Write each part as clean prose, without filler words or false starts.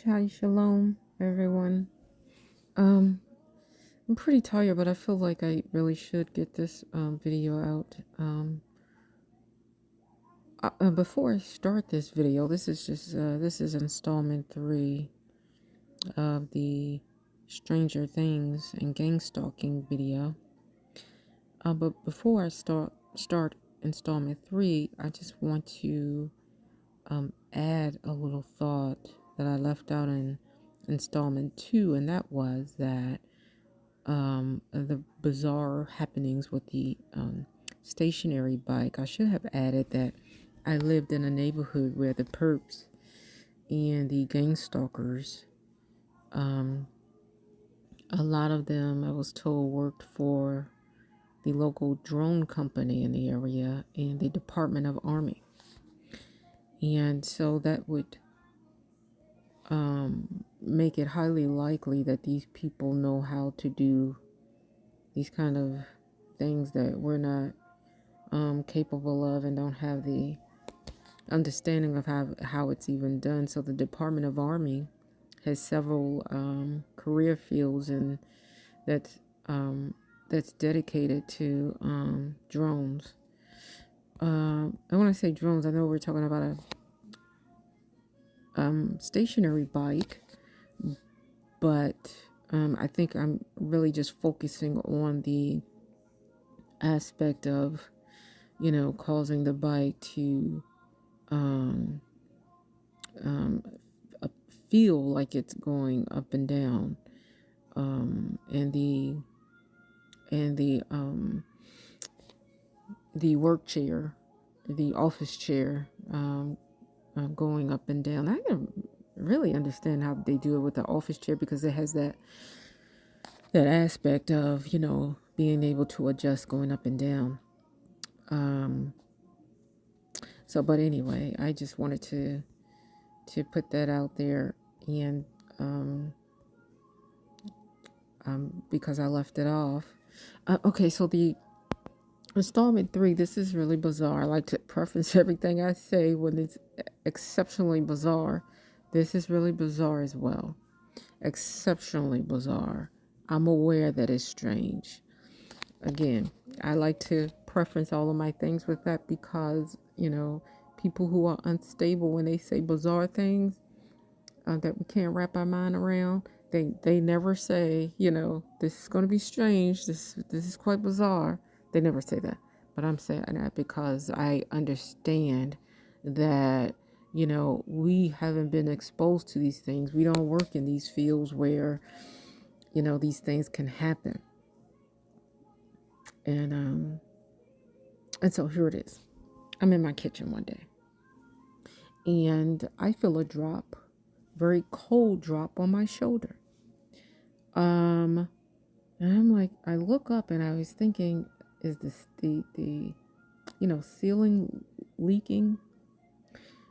Hi, shalom, everyone. Um, I'm pretty tired, but I feel like I really should get this video out. Before I start this video, this is installment 3 of the Stranger Things and gang stalking video. But before I start installment 3, I just want to add a little thought that I left out in installment 2, and that was that the bizarre happenings with the stationary bike. I should have added that I lived in a neighborhood where the perps and the gang stalkers, um, a lot of them, I was told, worked for the local drone company in the area and the Department of Army. And so that would make it highly likely that these people know how to do these kind of things that we're not capable of and don't have the understanding of how it's even done. So the Department of Army has several career fields and that's that's dedicated to drones. And when I say drones, I know we're talking about a stationary bike, but I think I'm really just focusing on the aspect of, causing the bike to um, um, feel like it's going up and down, and the work chair, the office chair, going up and down. I can really understand how they do it with the office chair because it has that aspect of being able to adjust going up and down. So, but anyway, I just wanted to put that out there, and because I left it off. Okay, so the installment 3, this is really bizarre. I like to preface everything I say when it's exceptionally bizarre. This is really bizarre as well. Exceptionally bizarre. I'm aware that it's strange. Again, I like to preference all of my things with that because, people who are unstable when they say bizarre things that we can't wrap our mind around, they never say, this is going to be strange. This is quite bizarre. They never say that. But I'm saying that because I understand that, we haven't been exposed to these things. We don't work in these fields where, these things can happen. And so here it is. I'm in my kitchen one day and I feel a drop, very cold drop on my shoulder. And I'm like, I look up and I was thinking, is this the ceiling leaking?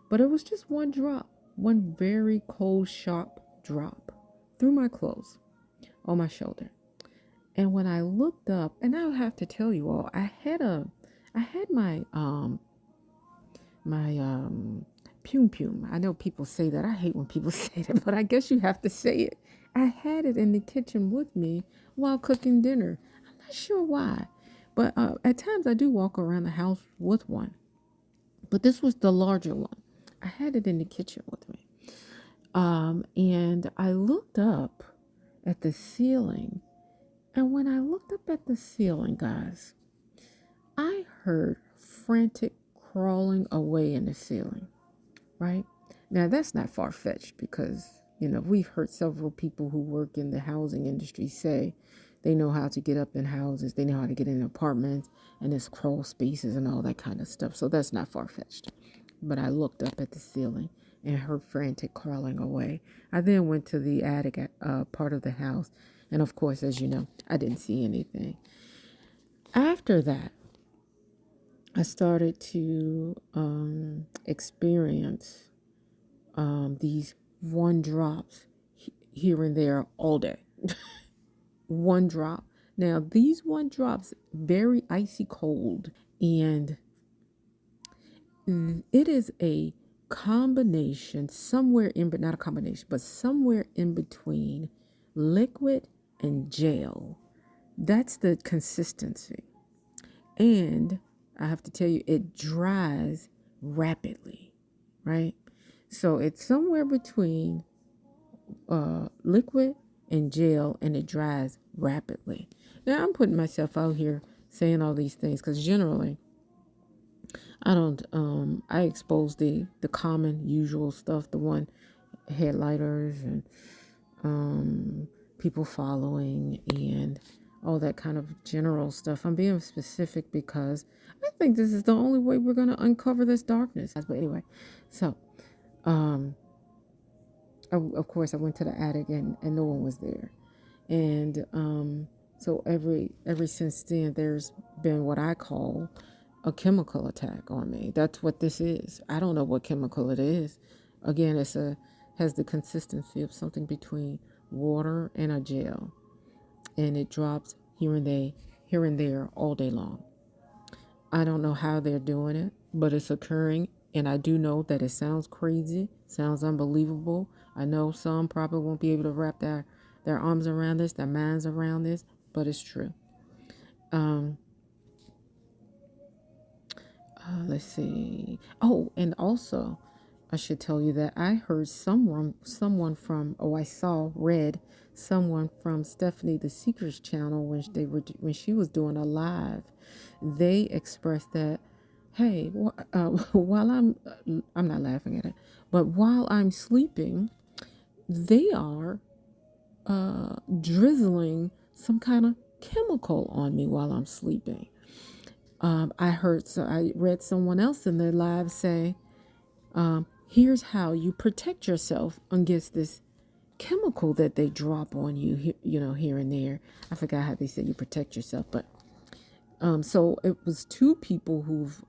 But it was just one drop, one very cold, sharp drop through my clothes on my shoulder. And when I looked up, and I'll have to tell you all, I had my pum pum. I know people say that. I hate when people say that, but I guess you have to say it. I had it in the kitchen with me while cooking dinner. I'm not sure why, but at times I do walk around the house with one. But this was the larger one. I had it in the kitchen with me. And I looked up at the ceiling. And when I looked up at the ceiling, guys, I heard frantic crawling away in the ceiling, right? Now, that's not far-fetched because, we've heard several people who work in the housing industry say they know how to get up in houses, they know how to get in apartments, and there's crawl spaces and all that kind of stuff. So that's not far-fetched. But I looked up at the ceiling and heard frantic crawling away. I then went to the attic part of the house. And of course, as you know, I didn't see anything. After that, I started to experience these one drops here and there all day. One drop. Now, these one drops, very icy cold, and it is a combination somewhere in, but not a combination, but somewhere in between liquid and gel. That's the consistency. And I have to tell you, it dries rapidly, right? So it's somewhere between liquid and gel, and it dries rapidly. Now, I'm putting myself out here saying all these things because generally I don't, I expose the common, usual stuff, the one headlighters and people following and all that kind of general stuff. I'm being specific because I think this is the only way we're going to uncover this darkness. But anyway, so of course I went to the attic and no one was there. And so ever since then, there's been what I call a chemical attack on me. That's what this is. I don't know what chemical it is. Again, has the consistency of something between water and a gel, and it drops here and there all day long. I don't know how they're doing it, but it's occurring, and I do know that it sounds crazy, sounds unbelievable. I know some probably won't be able to wrap their arms around this, their minds around this, but it's true. Let's see. Oh, and also, I should tell you that I heard someone from, I read someone from Stephanie the Secrets channel when she was doing a live. They expressed that, hey, while I'm not laughing at it, but while I'm sleeping, they are drizzling some kind of chemical on me while I'm sleeping. I read someone else in their live say, here's how you protect yourself against this chemical that they drop on you, here and there. I forgot how they said you protect yourself, but so it was two people who've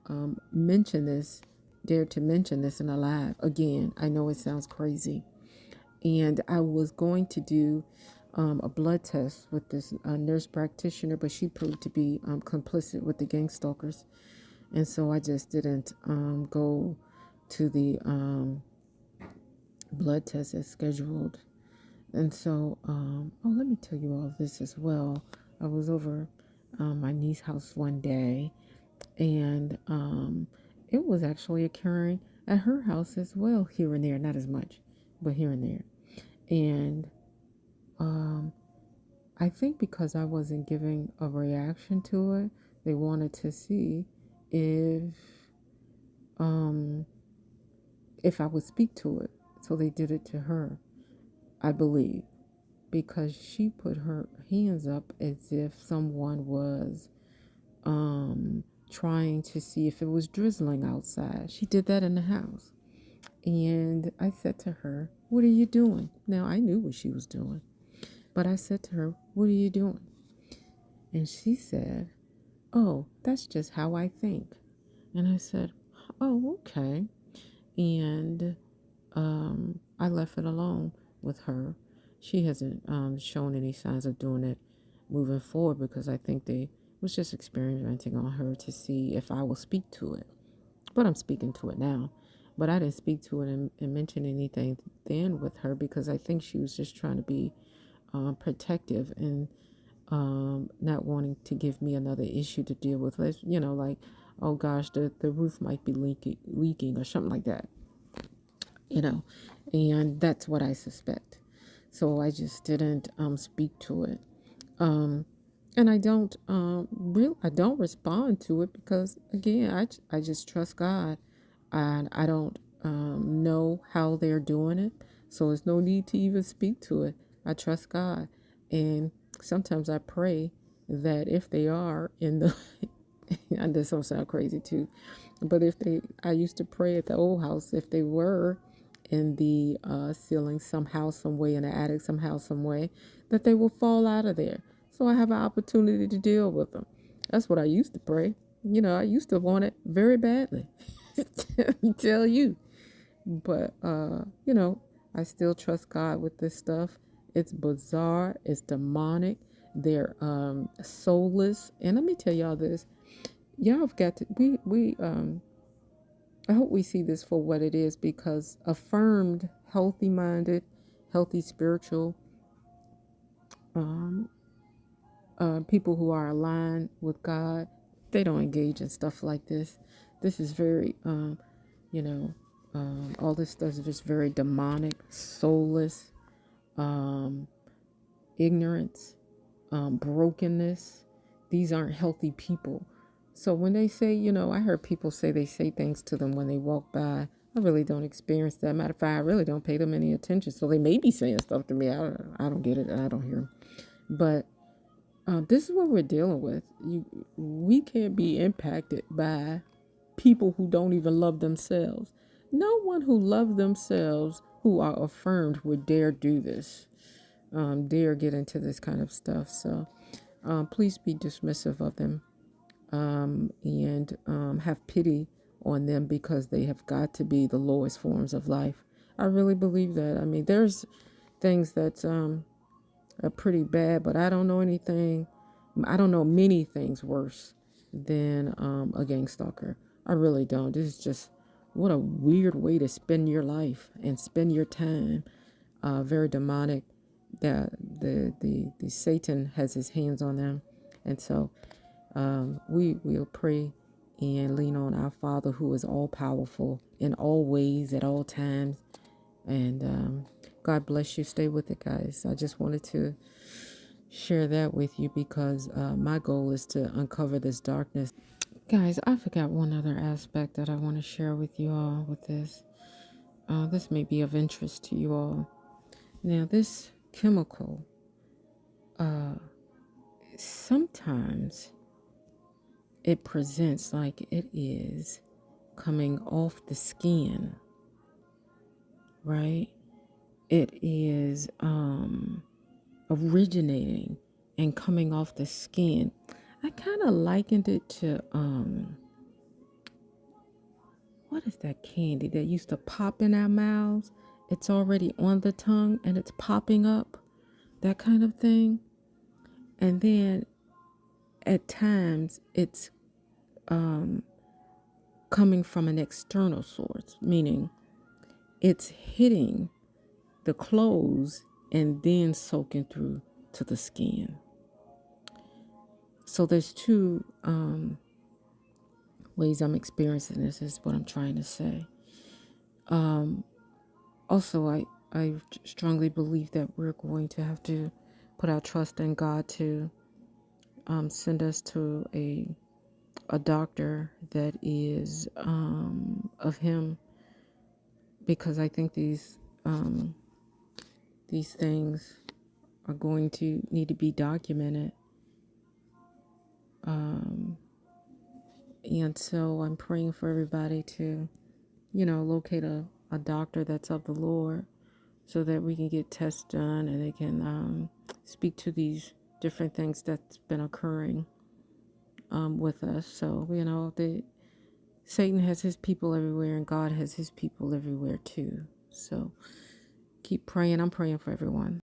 dared to mention this in a live. Again, I know it sounds crazy, and I was going to do a blood test with this nurse practitioner, but she proved to be complicit with the gang stalkers, and so I just didn't go to the blood test as scheduled. And so, let me tell you all this as well. I was over my niece's house one day, and it was actually occurring at her house as well, here and there, not as much, but here and there. And I think because I wasn't giving a reaction to it, they wanted to see if I would speak to it. So they did it to her, I believe, because she put her hands up as if someone was trying to see if it was drizzling outside. She did that in the house. And I said to her, "What are you doing?" Now, I knew what she was doing, but I said to her, "What are you doing?" And she said, "Oh, that's just how I think." And I said, "Oh, okay." And I left it alone with her. She hasn't shown any signs of doing it moving forward because I think they was just experimenting on her to see if I will speak to it. But I'm speaking to it now. But I didn't speak to it and mention anything then with her because I think she was just trying to be protective and not wanting to give me another issue to deal with. Like, oh gosh, the roof might be leaking or something like that. And that's what I suspect. So I just didn't speak to it. And I don't I don't respond to it because again, I just trust God, and I don't know how they're doing it, so there's no need to even speak to it. I trust God, and sometimes I pray that if they are in the and this will sound crazy too, but I used to pray at the old house, if they were in the ceiling somehow, some way, in the attic somehow, some way, that they will fall out of there. So I have an opportunity to deal with them. That's what I used to pray. I used to want it very badly. Let me tell you. But, I still trust God with this stuff. It's bizarre. It's demonic. They're soulless. And let me tell y'all this. Y'all have got to, I hope we see this for what it is, because affirmed, healthy minded, healthy spiritual um, people who are aligned with God, they don't engage in stuff like this. This is very, you know, all this stuff is just very demonic, soulless, um, ignorance, brokenness. These aren't healthy people. So when they say, I heard people say they say things to them when they walk by. I really don't experience that. Matter of fact, I really don't pay them any attention. So they may be saying stuff to me. I don't get it. I don't hear them. But this is what we're dealing with. We can't be impacted by people who don't even love themselves. No one who loves themselves, who are affirmed, would dare do this, dare get into this kind of stuff. So please be dismissive of them, and have pity on them, because they have got to be the lowest forms of life. I really believe that. I mean, there's things that are pretty bad, but I don't know many things worse than a gang stalker. I really don't. This is just, what a weird way to spend your life and spend your time. Very demonic. That the Satan has his hands on them, and so we will pray and lean on our Father, who is all powerful in all ways at all times. And God bless you. Stay with it, guys. I just wanted to share that with you, because my goal is to uncover this darkness. Guys, I forgot one other aspect that I want to share with you all with this. This may be of interest to you all. Now, this chemical, sometimes it presents like it is coming off the skin, right? It is originating and coming off the skin. I kind of likened it to what is that candy that used to pop in our mouths? It's already on the tongue and it's popping up, that kind of thing. And then at times it's coming from an external source, meaning it's hitting the clothes and then soaking through to the skin. So there's two ways I'm experiencing this, is what I'm trying to say. Also, I strongly believe that we're going to have to put our trust in God to send us to a doctor that is of Him, because I think these things are going to need to be documented. And so I'm praying for everybody to, locate a doctor that's of the Lord, so that we can get tests done and they can speak to these different things that's been occurring with us. So, Satan has his people everywhere, and God has his people everywhere too. So keep praying. I'm praying for everyone.